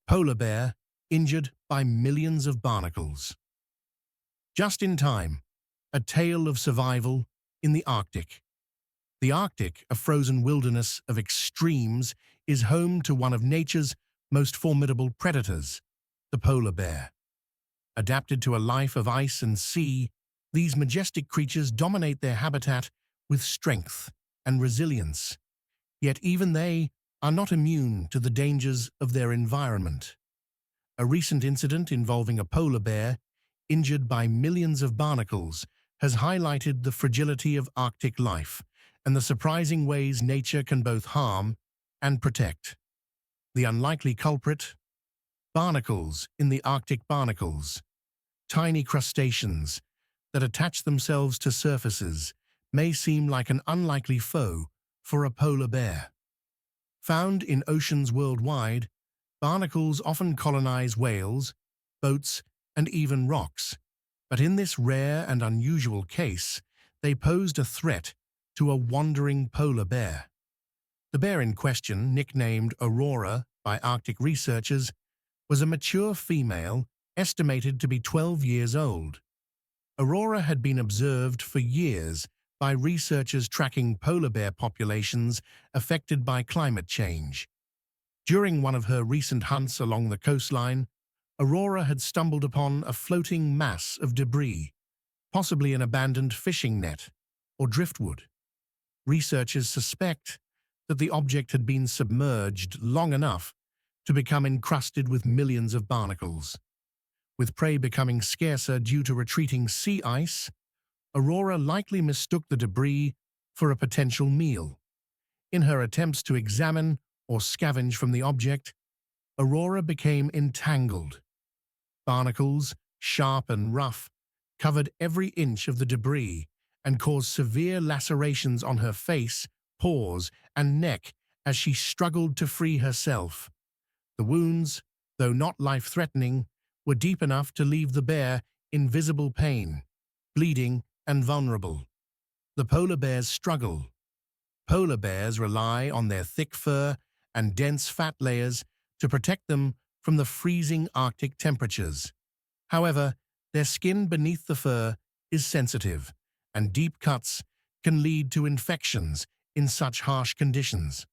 Polar bear injured by millions of barnacles. Just in time, a tale of survival in the Arctic. The Arctic, a frozen wilderness of extremes, is home to one of nature's most formidable predators, the polar bear. Adapted to a life of ice and sea, these majestic creatures dominate their habitat with strength and resilience. Yet even they are not immune to the dangers of their environment. A recent incident involving a polar bear, injured by millions of barnacles, has highlighted the fragility of Arctic life and the surprising ways nature can both harm and protect. The unlikely culprit? Barnacles in the Arctic. Barnacles, tiny crustaceans that attach themselves to surfaces, may seem like an unlikely foe for a polar bear. Found in oceans worldwide, barnacles often colonize whales, boats, and even rocks. But in this rare and unusual case, they posed a threat to a wandering polar bear. The bear in question, nicknamed Aurora by Arctic researchers, was a mature female estimated to be 12 years old. Aurora had been observed for years by researchers tracking polar bear populations affected by climate change. During one of her recent hunts along the coastline, Aurora had stumbled upon a floating mass of debris, possibly an abandoned fishing net or driftwood. Researchers suspect that the object had been submerged long enough to become encrusted with millions of barnacles. With prey becoming scarcer due to retreating sea ice, Aurora likely mistook the debris for a potential meal. In her attempts to examine or scavenge from the object, Aurora became entangled. Barnacles, sharp and rough, covered every inch of the debris and caused severe lacerations on her face, paws, and neck as she struggled to free herself. The wounds, though not life-threatening, were deep enough to leave the bear in visible pain, bleeding, and vulnerable. The polar bear's struggle. Polar bears rely on their thick fur and dense fat layers to protect them from the freezing Arctic temperatures. However, their skin beneath the fur is sensitive, and deep cuts can lead to infections in such harsh conditions.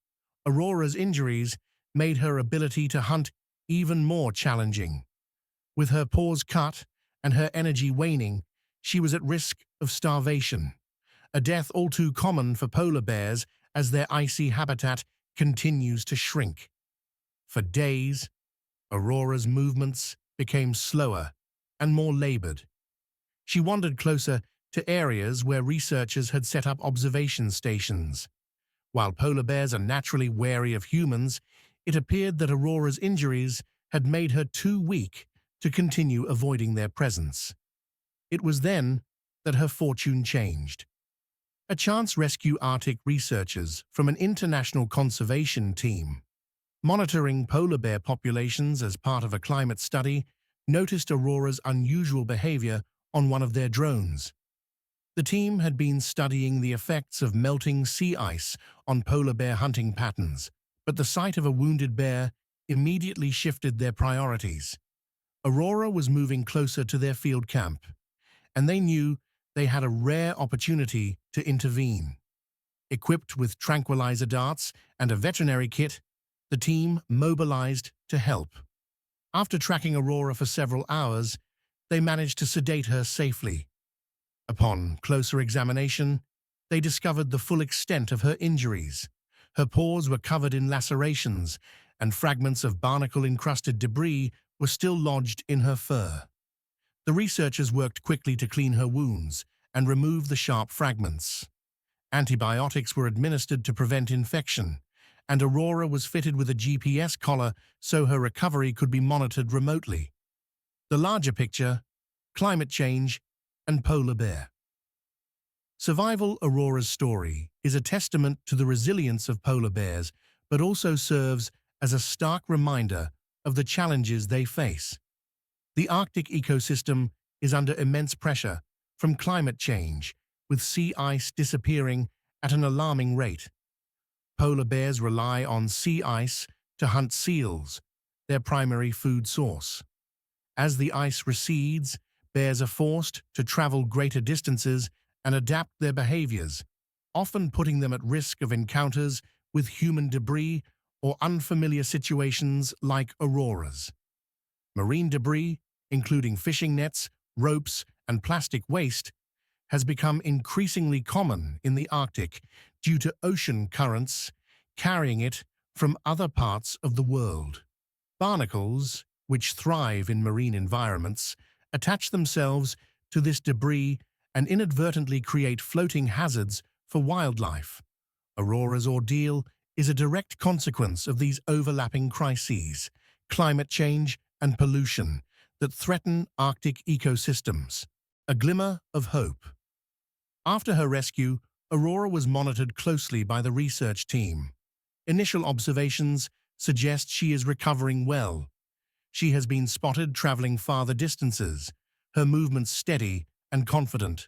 Aurora's injuries made her ability to hunt even more challenging. With her paws cut and her energy waning, she was at risk of starvation, a death all too common for polar bears as their icy habitat continues to shrink. For days, Aurora's movements became slower and more labored. She wandered closer to areas where researchers had set up observation stations. While polar bears are naturally wary of humans, it appeared that Aurora's injuries had made her too weak to continue avoiding their presence. It was then that her fortune changed. A chance rescue Arctic researchers from an international conservation team, monitoring polar bear populations as part of a climate study, noticed Aurora's unusual behavior on one of their drones. The team had been studying the effects of melting sea ice on polar bear hunting patterns, but the sight of a wounded bear immediately shifted their priorities. Aurora was moving closer to their field camp, and they knew they had a rare opportunity to intervene. Equipped with tranquilizer darts and a veterinary kit, the team mobilized to help. After tracking Aurora for several hours, they managed to sedate her safely. Upon closer examination, they discovered the full extent of her injuries. Her paws were covered in lacerations, and fragments of barnacle-encrusted debris were still lodged in her fur. The researchers worked quickly to clean her wounds and remove the sharp fragments. Antibiotics were administered to prevent infection, and Aurora was fitted with a GPS collar so her recovery could be monitored remotely. The larger picture: climate change and polar bear. Survival. Aurora's story is a testament to the resilience of polar bears, but also serves as a stark reminder of the challenges they face. The Arctic ecosystem is under immense pressure from climate change, with sea ice disappearing at an alarming rate. Polar bears rely on sea ice to hunt seals, their primary food source. As the ice recedes, bears are forced to travel greater distances and adapt their behaviors, often putting them at risk of encounters with human debris or unfamiliar situations like auroras. Marine debris, including fishing nets, ropes, and plastic waste, has become increasingly common in the Arctic due to ocean currents carrying it from other parts of the world. Barnacles, which thrive in marine environments, attach themselves to this debris and inadvertently create floating hazards for wildlife. Aurora's ordeal is a direct consequence of these overlapping crises, climate change and pollution, that threaten Arctic ecosystems. A glimmer of hope. After her rescue, Aurora was monitored closely by the research team. Initial observations suggest she is recovering well. She has been spotted traveling farther distances, her movements steady and confident.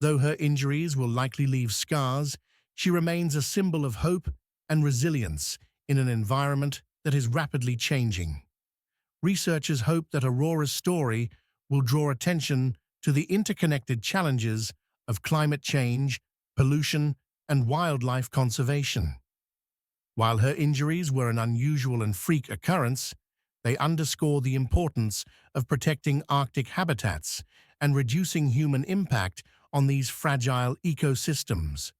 Though her injuries will likely leave scars, she remains a symbol of hope and resilience in an environment that is rapidly changing. Researchers hope that Aurora's story will draw attention to the interconnected challenges of climate change, pollution, and wildlife conservation. While her injuries were an unusual and freak occurrence, they underscore the importance of protecting Arctic habitats and reducing human impact on these fragile ecosystems.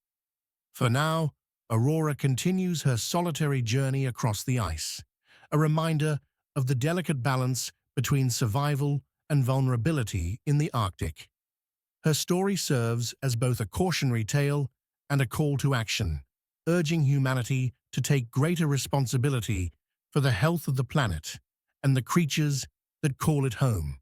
For now, Aurora continues her solitary journey across the ice, a reminder of the delicate balance between survival and vulnerability in the Arctic. Her story serves as both a cautionary tale and a call to action, urging humanity to take greater responsibility for the health of the planet and the creatures that call it home.